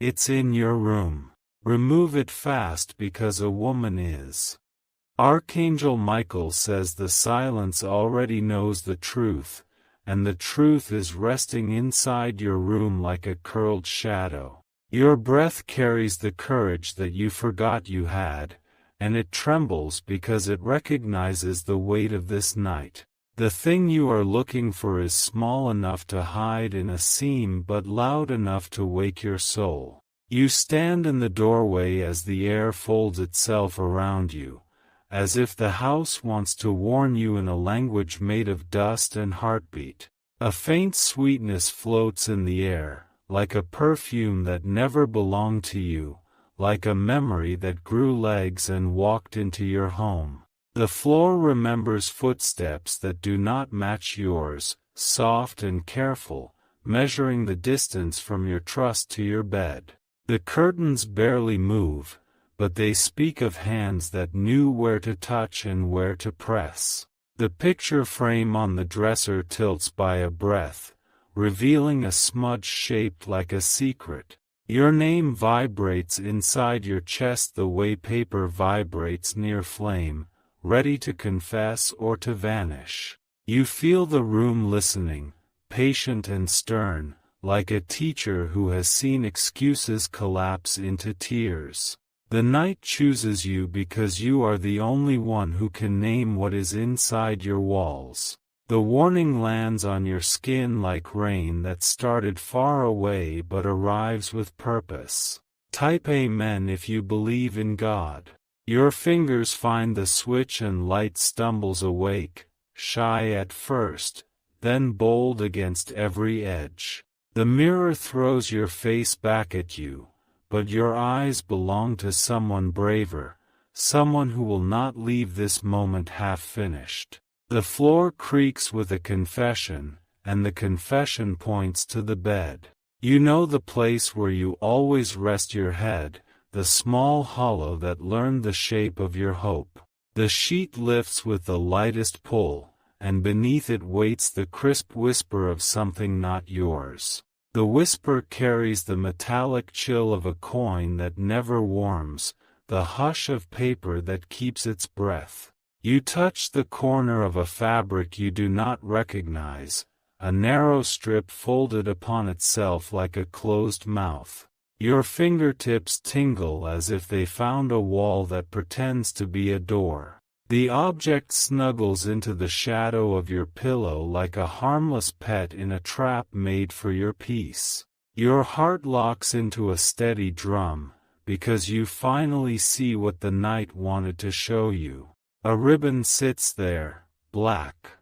It's in your room. Remove it fast because a woman is. Archangel Michael says the silence already knows the truth, and the truth is resting inside your room like a curled shadow. Your breath carries the courage that you forgot you had, and it trembles because it recognizes the weight of this night. The thing you are looking for is small enough to hide in a seam but loud enough to wake your soul. You stand in the doorway as the air folds itself around you, as if the house wants to warn you in a language made of dust and heartbeat. A faint sweetness floats in the air, like a perfume that never belonged to you, like a memory that grew legs and walked into your home. The floor remembers footsteps that do not match yours, soft and careful, measuring the distance from your trust to your bed. The curtains barely move, but they speak of hands that knew where to touch and where to press. The picture frame on the dresser tilts by a breath, revealing a smudge shaped like a secret. Your name vibrates inside your chest the way paper vibrates near flame, ready to confess or to vanish. You feel the room listening, patient and stern, like a teacher who has seen excuses collapse into tears. The night chooses you because you are the only one who can name what is inside your walls. The warning lands on your skin like rain that started far away but arrives with purpose. Type Amen if you believe in God. Your fingers find the switch and light stumbles awake, shy at first, then bold against every edge. The mirror throws your face back at you, but your eyes belong to someone braver, someone who will not leave this moment half-finished. The floor creaks with a confession, and the confession points to the bed. You know the place where you always rest your head, the small hollow that learned the shape of your hope. The sheet lifts with the lightest pull, and beneath it waits the crisp whisper of something not yours. The whisper carries the metallic chill of a coin that never warms, the hush of paper that keeps its breath. You touch the corner of a fabric you do not recognize, a narrow strip folded upon itself like a closed mouth. Your fingertips tingle as if they found a wall that pretends to be a door. The object snuggles into the shadow of your pillow like a harmless pet in a trap made for your peace. Your heart locks into a steady drum, because you finally see what the night wanted to show you. A ribbon sits there, black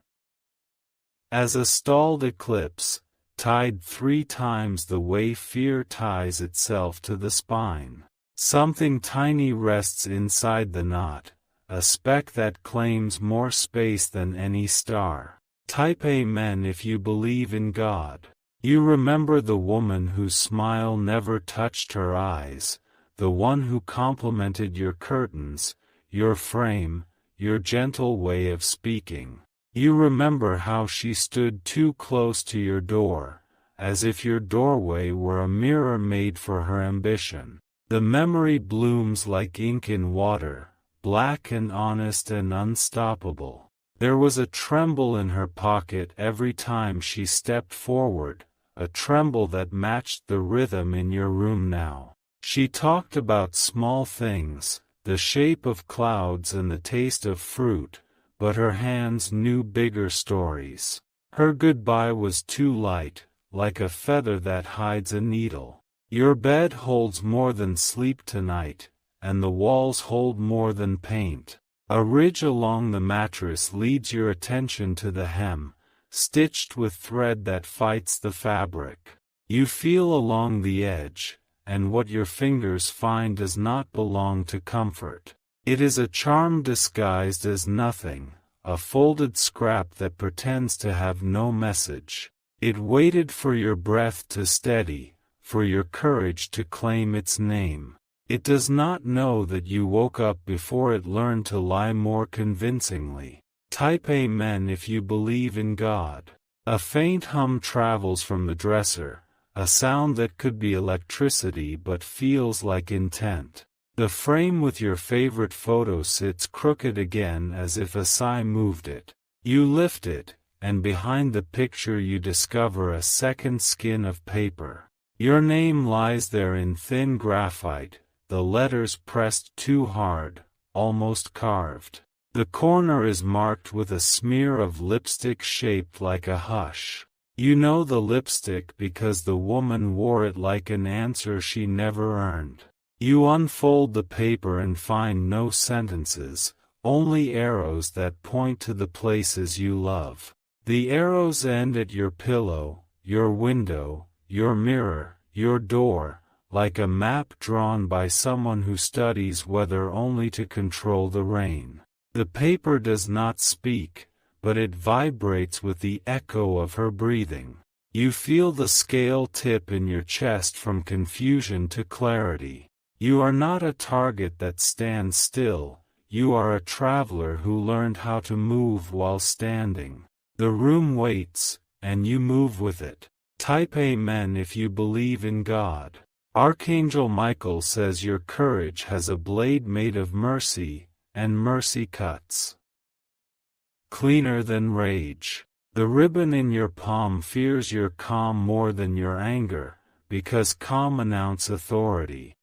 as a stalled eclipse, tied 3 times the way fear ties itself to the spine. Something tiny rests inside the knot, a speck that claims more space than any star. Type Amen if you believe in God. You remember the woman whose smile never touched her eyes, the one who complimented your curtains, your frame, your gentle way of speaking. You remember how she stood too close to your door, as if your doorway were a mirror made for her ambition. The memory blooms like ink in water, black and honest and unstoppable. There was a tremble in her pocket every time she stepped forward, a tremble that matched the rhythm in your room now. She talked about small things, the shape of clouds and the taste of fruit, but her hands knew bigger stories. Her goodbye was too light, like a feather that hides a needle. Your bed holds more than sleep tonight, and the walls hold more than paint. A ridge along the mattress leads your attention to the hem, stitched with thread that fights the fabric. You feel along the edge, and what your fingers find does not belong to comfort. It is a charm disguised as nothing, a folded scrap that pretends to have no message. It waited for your breath to steady, for your courage to claim its name. It does not know that you woke up before it learned to lie more convincingly. Type Amen if you believe in God. A faint hum travels from the dresser, a sound that could be electricity but feels like intent. The frame with your favorite photo sits crooked again as if a sigh moved it. You lift it, and behind the picture you discover a second skin of paper. Your name lies there in thin graphite, the letters pressed too hard, almost carved. The corner is marked with a smear of lipstick shaped like a hush. You know the lipstick because the woman wore it like an answer she never earned. You unfold the paper and find no sentences, only arrows that point to the places you love. The arrows end at your pillow, your window, your mirror, your door, like a map drawn by someone who studies weather only to control the rain. The paper does not speak, but it vibrates with the echo of her breathing. You feel the scale tip in your chest from confusion to clarity. You are not a target that stands still, you are a traveler who learned how to move while standing. The room waits, and you move with it. Type Amen if you believe in God. Archangel Michael says your courage has a blade made of mercy, and mercy cuts cleaner than rage. The ribbon in your palm fears your calm more than your anger, because calm announces authority.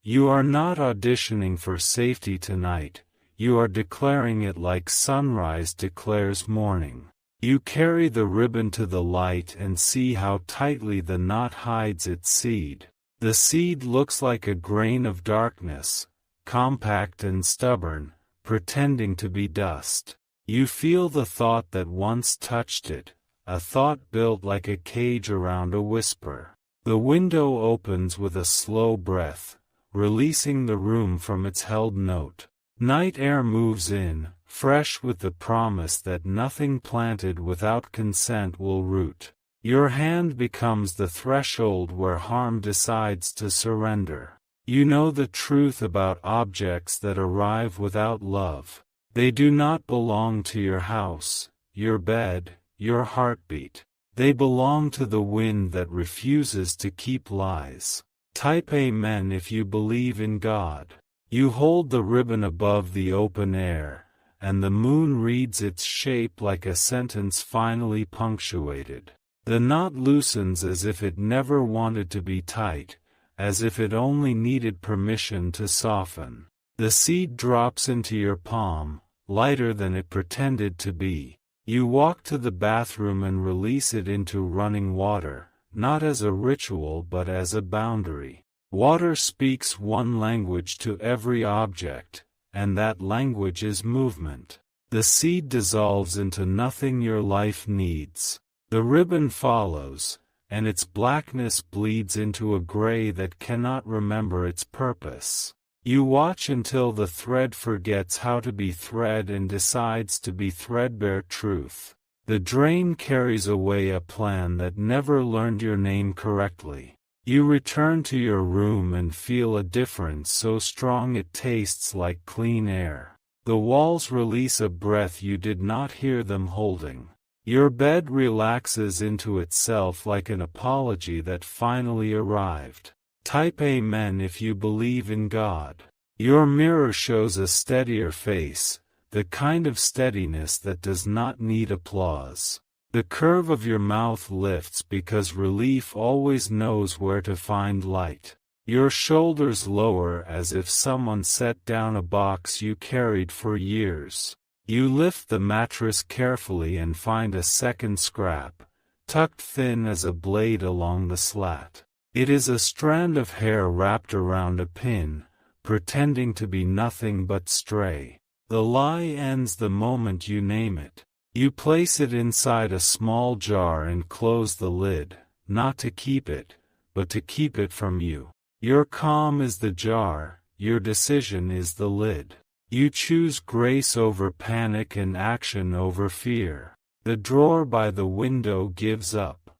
You are not auditioning for safety tonight, you are declaring it like sunrise declares morning. You carry the ribbon to the light and see how tightly the knot hides its seed. The seed looks like a grain of darkness, compact and stubborn, pretending to be dust. You feel the thought that once touched it, a thought built like a cage around a whisper. The window opens with a slow breath, releasing the room from its held note. Night air moves in, fresh with the promise that nothing planted without consent will root. Your hand becomes the threshold where harm decides to surrender. You know the truth about objects that arrive without love. They do not belong to your house, your bed, your heartbeat. They belong to the wind that refuses to keep lies. Type Amen if you believe in God. You hold the ribbon above the open air, and the moon reads its shape like a sentence finally punctuated. The knot loosens as if it never wanted to be tight, as if it only needed permission to soften. The seed drops into your palm, lighter than it pretended to be. You walk to the bathroom and release it into running water, not as a ritual but as a boundary. Water speaks one language to every object, and that language is movement. The seed dissolves into nothing your life needs. The ribbon follows, and its blackness bleeds into a gray that cannot remember its purpose. You watch until the thread forgets how to be thread and decides to be threadbare truth. The drain carries away a plan that never learned your name correctly. You return to your room and feel a difference so strong it tastes like clean air. The walls release a breath you did not hear them holding. Your bed relaxes into itself like an apology that finally arrived. Type Amen if you believe in God. Your mirror shows a steadier face, the kind of steadiness that does not need applause. The curve of your mouth lifts because relief always knows where to find light. Your shoulders lower as if someone set down a box you carried for years. You lift the mattress carefully and find a second scrap, tucked thin as a blade along the slat. It is a strand of hair wrapped around a pin, pretending to be nothing but stray. The lie ends the moment you name it. You place it inside a small jar and close the lid, not to keep it, but to keep it from you. Your calm is the jar, your decision is the lid. You choose grace over panic and action over fear. The drawer by the window gives up.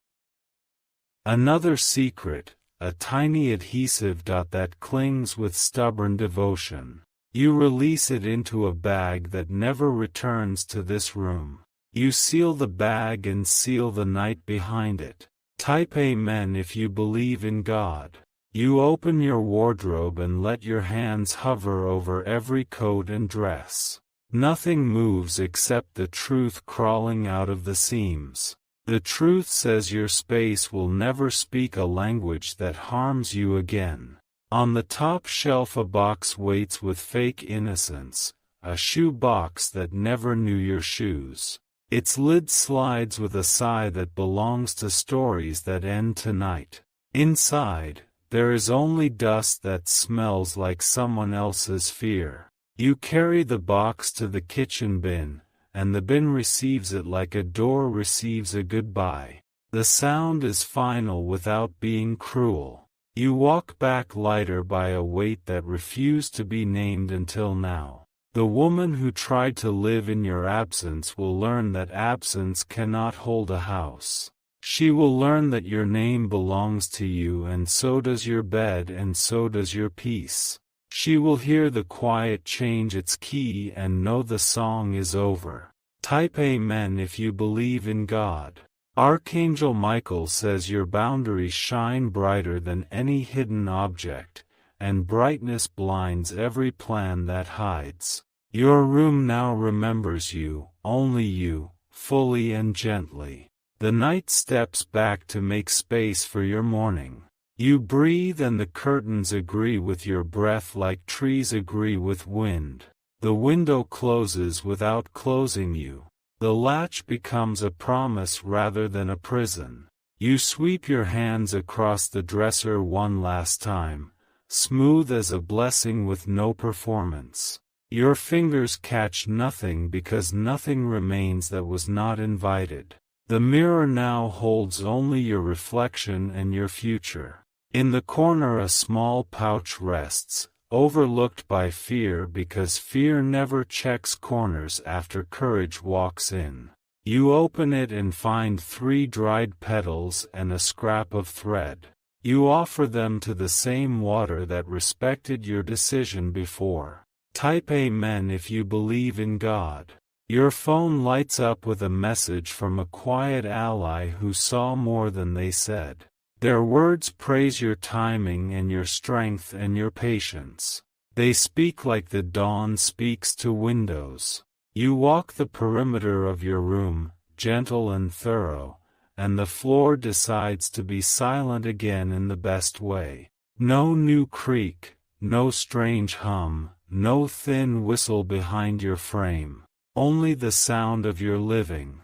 Another secret, a tiny adhesive dot that clings with stubborn devotion. You release it into a bag that never returns to this room. You seal the bag and seal the night behind it. Type Amen if you believe in God. You open your wardrobe and let your hands hover over every coat and dress. Nothing moves except the truth crawling out of the seams. The truth says your space will never speak a language that harms you again. On the top shelf a box waits with fake innocence, a shoe box that never knew your shoes. Its lid slides with a sigh that belongs to stories that end tonight. Inside, there is only dust that smells like someone else's fear. You carry the box to the kitchen bin, and the bin receives it like a door receives a goodbye. The sound is final without being cruel. You walk back lighter by a weight that refused to be named until now. The woman who tried to live in your absence will learn that absence cannot hold a house. She will learn that your name belongs to you, and so does your bed, and so does your peace. She will hear the quiet change its key and know the song is over. Type Amen if you believe in God. Archangel Michael says your boundaries shine brighter than any hidden object, and brightness blinds every plan that hides. Your room now remembers you, only you, fully and gently. The night steps back to make space for your morning. You breathe and the curtains agree with your breath like trees agree with wind. The window closes without closing you. The latch becomes a promise rather than a prison. You sweep your hands across the dresser one last time, smooth as a blessing with no performance. Your fingers catch nothing because nothing remains that was not invited. The mirror now holds only your reflection and your future. In the corner a small pouch rests, overlooked by fear because fear never checks corners after courage walks in. You open it and find 3 dried petals and a scrap of thread. You offer them to the same water that respected your decision before. Type Amen if you believe in God. Your phone lights up with a message from a quiet ally who saw more than they said. Their words praise your timing and your strength and your patience. They speak like the dawn speaks to windows. You walk the perimeter of your room, gentle and thorough, and the floor decides to be silent again in the best way. No new creak, no strange hum, no thin whistle behind your frame. Only the sound of your living.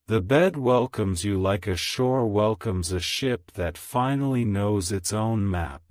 The bed welcomes you like a shore welcomes a ship that finally knows its own map.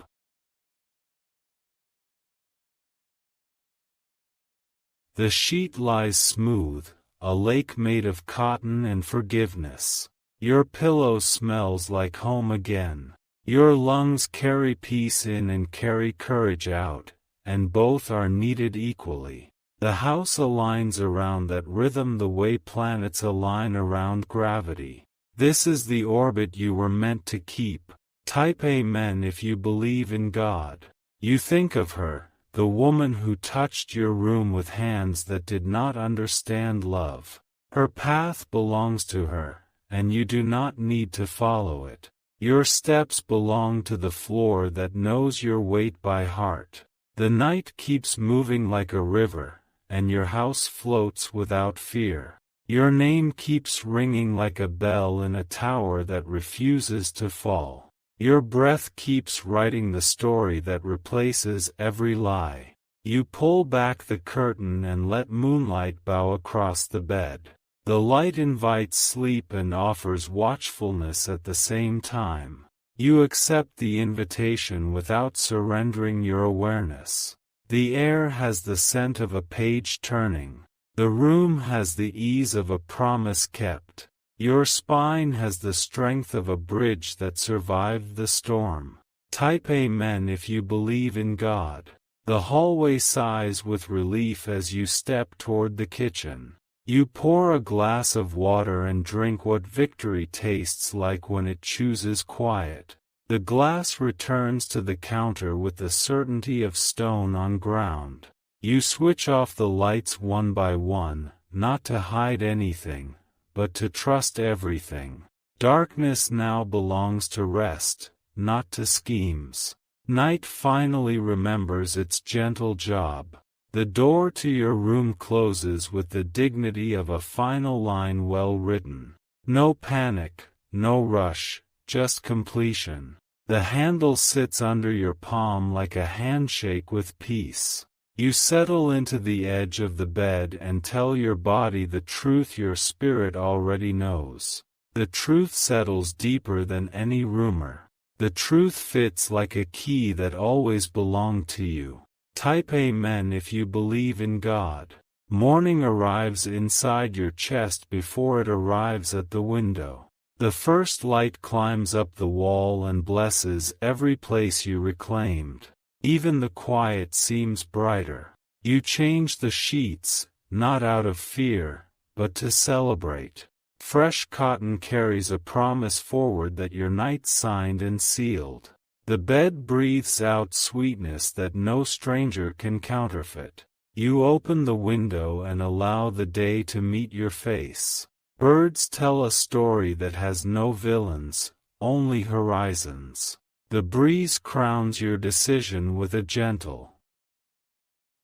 The sheet lies smooth, a lake made of cotton and forgiveness. Your pillow smells like home again. Your lungs carry peace in and carry courage out, and both are needed equally. The house aligns around that rhythm the way planets align around gravity. This is the orbit you were meant to keep. Type Amen if you believe in God. You think of her, the woman who touched your room with hands that did not understand love. Her path belongs to her, and you do not need to follow it. Your steps belong to the floor that knows your weight by heart. The night keeps moving like a river, and your house floats without fear. Your name keeps ringing like a bell in a tower that refuses to fall. Your breath keeps writing the story that replaces every lie. You pull back the curtain and let moonlight bow across the bed. The light invites sleep and offers watchfulness at the same time. You accept the invitation without surrendering your awareness. The air has the scent of a page turning. The room has the ease of a promise kept. Your spine has the strength of a bridge that survived the storm. Type Amen if you believe in God. The hallway sighs with relief as you step toward the kitchen. You pour a glass of water and drink what victory tastes like when it chooses quiet. The glass returns to the counter with the certainty of stone on ground. You switch off the lights one by one, not to hide anything, but to trust everything. Darkness now belongs to rest, not to schemes. Night finally remembers its gentle job. The door to your room closes with the dignity of a final line well written. No panic, no rush, just completion. The handle sits under your palm like a handshake with peace. You settle into the edge of the bed and tell your body the truth your spirit already knows. The truth settles deeper than any rumor. The truth fits like a key that always belonged to you. Type Amen if you believe in God. Morning arrives inside your chest before it arrives at the window. The first light climbs up the wall and blesses every place you reclaimed. Even the quiet seems brighter. You change the sheets, not out of fear, but to celebrate. Fresh cotton carries a promise forward that your night signed and sealed. The bed breathes out sweetness that no stranger can counterfeit. You open the window and allow the day to meet your face. Birds tell a story that has no villains, only horizons. The breeze crowns your decision with a gentle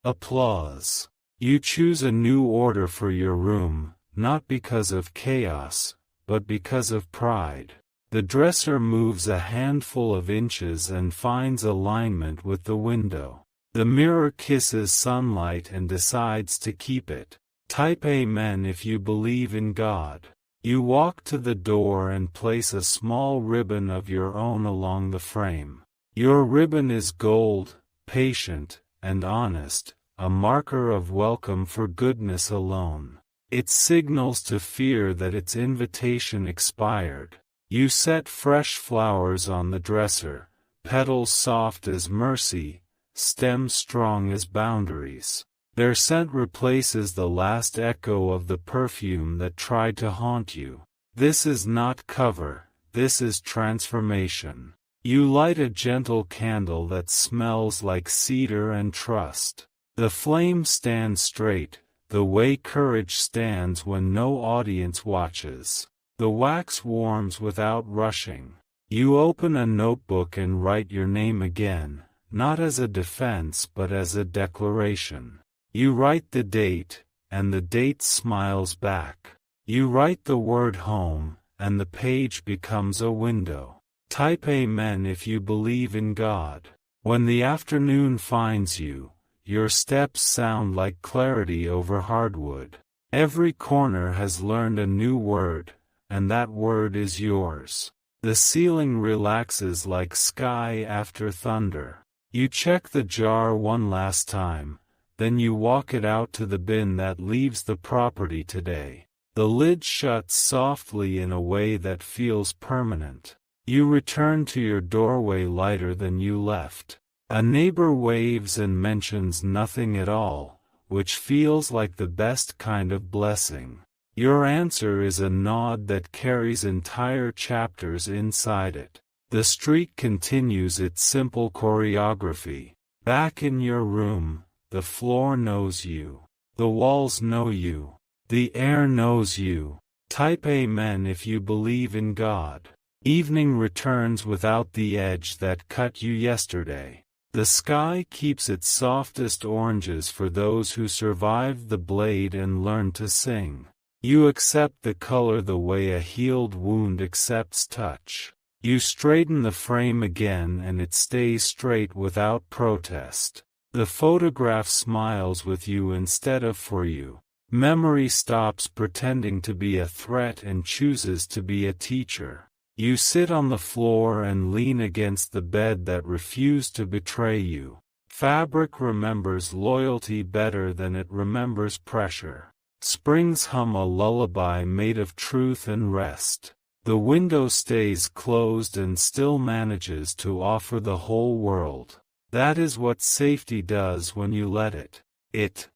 applause. You choose a new order for your room, not because of chaos, but because of pride. The dresser moves a handful of inches and finds alignment with the window. The mirror kisses sunlight and decides to keep it. Type Amen if you believe in God. You walk to the door and place a small ribbon of your own along the frame. Your ribbon is gold, patient, and honest, a marker of welcome for goodness alone. It signals to fear that its invitation expired. You set fresh flowers on the dresser, petals soft as mercy, stems strong as boundaries. Their scent replaces the last echo of the perfume that tried to haunt you. This is not cover, this is transformation. You light a gentle candle that smells like cedar and trust. The flame stands straight, the way courage stands when no audience watches. The wax warms without rushing. You open a notebook and write your name again, not as a defense but as a declaration. You write the date, and the date smiles back. You write the word home, and the page becomes a window. Type Amen if you believe in God. When the afternoon finds you, your steps sound like clarity over hardwood. Every corner has learned a new word, and that word is yours. The ceiling relaxes like sky after thunder. You check the jar one last time. Then you walk it out to the bin that leaves the property today. The lid shuts softly in a way that feels permanent. You return to your doorway lighter than you left. A neighbor waves and mentions nothing at all, which feels like the best kind of blessing. Your answer is a nod that carries entire chapters inside it. The street continues its simple choreography. Back in your room, the floor knows you. The walls know you. The air knows you. Type Amen if you believe in God. Evening returns without the edge that cut you yesterday. The sky keeps its softest oranges for those who survived the blade and learned to sing. You accept the color the way a healed wound accepts touch. You straighten the frame again and it stays straight without protest. The photograph smiles with you instead of for you. Memory stops pretending to be a threat and chooses to be a teacher. You sit on the floor and lean against the bed that refused to betray you. Fabric remembers loyalty better than it remembers pressure. Springs hum a lullaby made of truth and rest. The window stays closed and still manages to offer the whole world. That is what safety does when you let it. It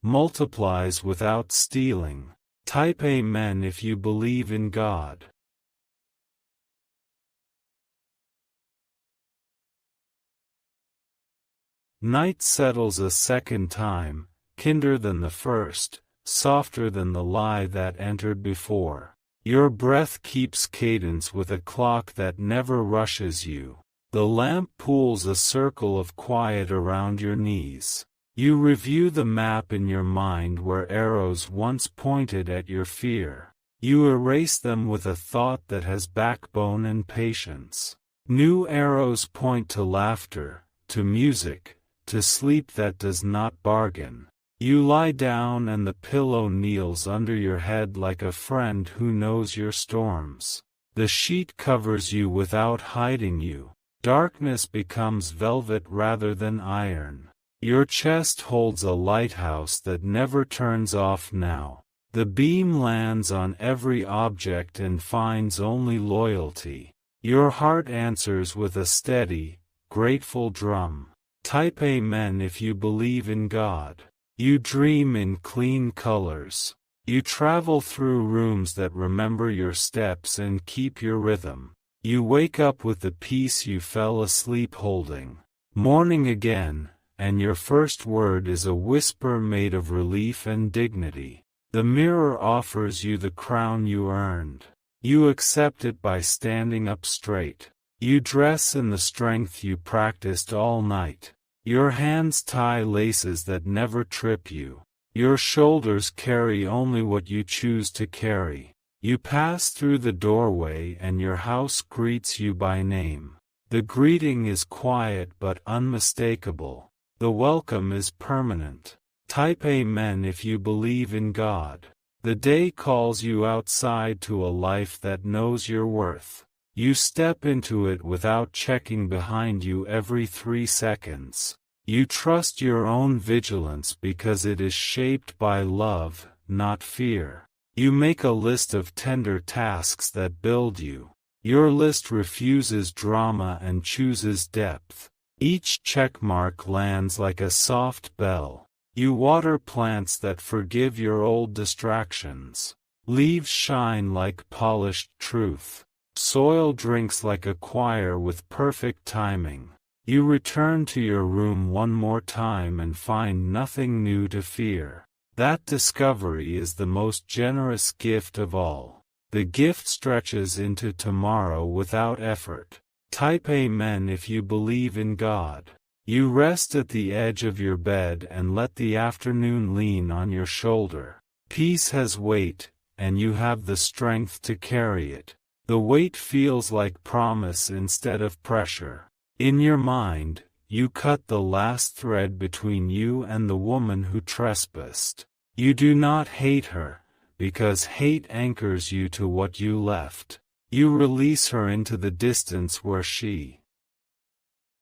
multiplies without stealing. Type Amen if you believe in God. Night settles a second time, kinder than the first, softer than the lie that entered before. Your breath keeps cadence with a clock that never rushes you. The lamp pools a circle of quiet around your knees. You review the map in your mind where arrows once pointed at your fear. You erase them with a thought that has backbone and patience. New arrows point to laughter, to music, to sleep that does not bargain. You lie down and the pillow kneels under your head like a friend who knows your storms. The sheet covers you without hiding you. Darkness becomes velvet rather than iron. Your chest holds a lighthouse that never turns off now. The beam lands on every object and finds only loyalty. Your heart answers with a steady, grateful drum. Type Amen if you believe in God. You dream in clean colors. You travel through rooms that remember your steps and keep your rhythm. You wake up with the peace you fell asleep holding. Morning again, and your first word is a whisper made of relief and dignity. The mirror offers you the crown you earned. You accept it by standing up straight. You dress in the strength you practiced all night. Your hands tie laces that never trip you. Your shoulders carry only what you choose to carry. You pass through the doorway and your house greets you by name. The greeting is quiet but unmistakable. The welcome is permanent. Type Amen if you believe in God. The day calls you outside to a life that knows your worth. You step into it without checking behind you every 3 seconds. You trust your own vigilance because it is shaped by love, not fear. You make a list of tender tasks that build you. Your list refuses drama and chooses depth. Each checkmark lands like a soft bell. You water plants that forgive your old distractions. Leaves shine like polished truth. Soil drinks like a choir with perfect timing. You return to your room one more time and find nothing new to fear. That discovery is the most generous gift of all. The gift stretches into tomorrow without effort. Type Amen if you believe in God. You rest at the edge of your bed and let the afternoon lean on your shoulder. Peace has weight, and you have the strength to carry it. The weight feels like promise instead of pressure. In your mind, you cut the last thread between you and the woman who trespassed. You do not hate her, because hate anchors you to what you left. You release her into the distance where she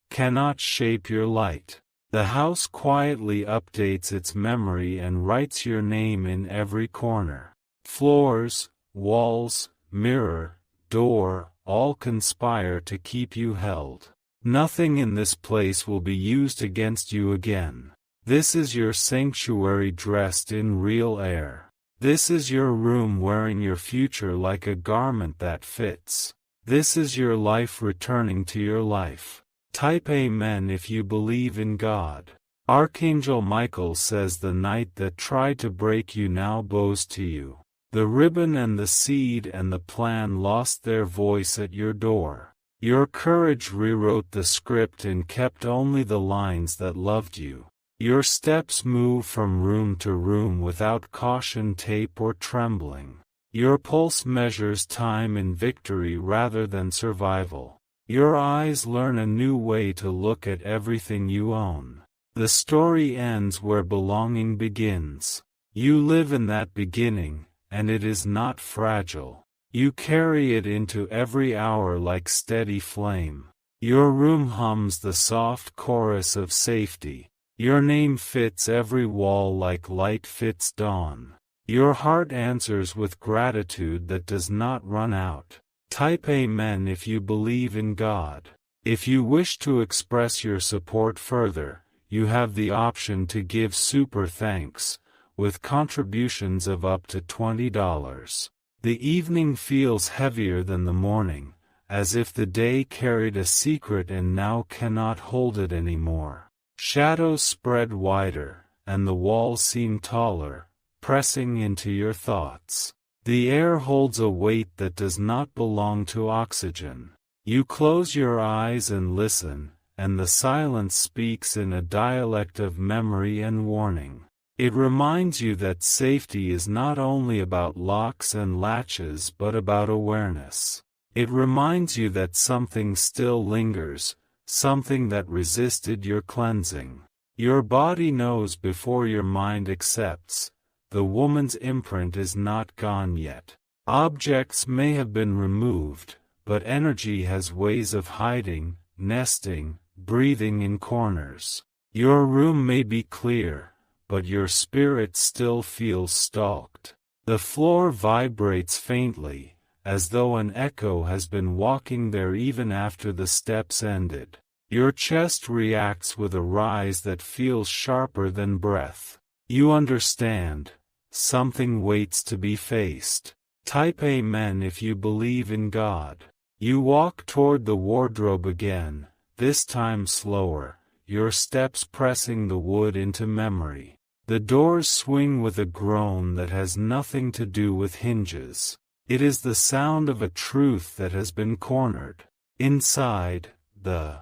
cannot shape your light. The house quietly updates its memory and writes your name in every corner. Floors, walls, mirror, door, all conspire to keep you held. Nothing in this place will be used against you again. This is your sanctuary dressed in real air. This is your room wearing your future like a garment that fits. This is your life returning to your life. Type Amen if you believe in God. Archangel Michael says the night that tried to break you now bows to you. The ribbon and the seed and the plan lost their voice at your door. Your courage rewrote the script and kept only the lines that loved you. Your steps move from room to room without caution tape or trembling. Your pulse measures time in victory rather than survival. Your eyes learn a new way to look at everything you own. The story ends where belonging begins. You live in that beginning, and it is not fragile. You carry it into every hour like steady flame. Your room hums the soft chorus of safety. Your name fits every wall like light fits dawn. Your heart answers with gratitude that does not run out. Type Amen if you believe in God. If you wish to express your support further, you have the option to give super thanks, with contributions of up to $20. The evening feels heavier than the morning, as if the day carried a secret and now cannot hold it anymore. Shadows spread wider, and the walls seem taller, pressing into your thoughts. The air holds a weight that does not belong to oxygen. You close your eyes and listen, and the silence speaks in a dialect of memory and warning. It reminds you that safety is not only about locks and latches but about awareness. It reminds you that something still lingers, something that resisted your cleansing. Your body knows before your mind accepts. The woman's imprint is not gone yet. Objects may have been removed, but energy has ways of hiding, nesting, breathing in corners. Your room may be clear, but your spirit still feels stalked. The floor vibrates faintly, as though an echo has been walking there even after the steps ended. Your chest reacts with a rise that feels sharper than breath. You understand. Something waits to be faced. Type Amen if you believe in God. You walk toward the wardrobe again, this time slower, your steps pressing the wood into memory. The doors swing with a groan that has nothing to do with hinges. It is the sound of a truth that has been cornered. Inside, the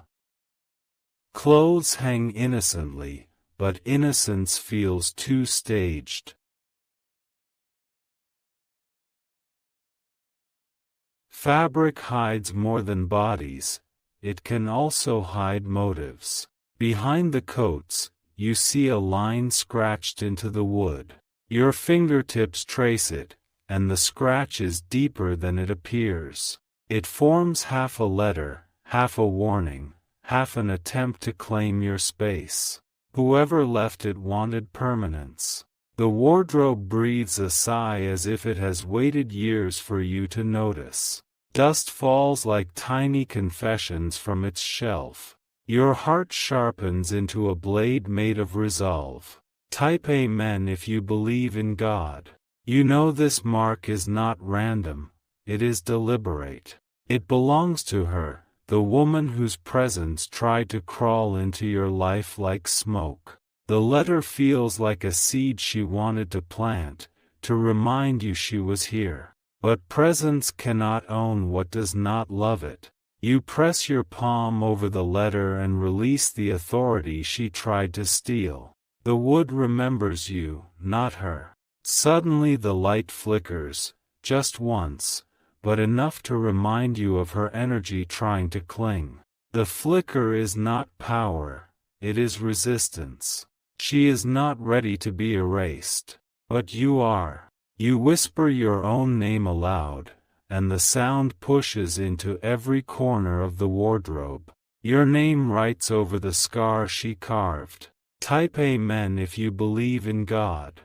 clothes hang innocently, but innocence feels too staged. Fabric hides more than bodies, it can also hide motives. Behind the coats, you see a line scratched into the wood. Your fingertips trace it, and the scratch is deeper than it appears. It forms half a letter, half a warning, half an attempt to claim your space. Whoever left it wanted permanence. The wardrobe breathes a sigh as if it has waited years for you to notice. Dust falls like tiny confessions from its shelf. Your heart sharpens into a blade made of resolve. Type Amen if you believe in God. You know this mark is not random, it is deliberate. It belongs to her, the woman whose presence tried to crawl into your life like smoke. The letter feels like a seed she wanted to plant, to remind you she was here. But presence cannot own what does not love it. You press your palm over the letter and release the authority she tried to steal. The wood remembers you, not her. Suddenly the light flickers, just once, but enough to remind you of her energy trying to cling. The flicker is not power, it is resistance. She is not ready to be erased. But you are. You whisper your own name aloud, and the sound pushes into every corner of the wardrobe. Your name writes over the scar she carved. Type Amen if you believe in God.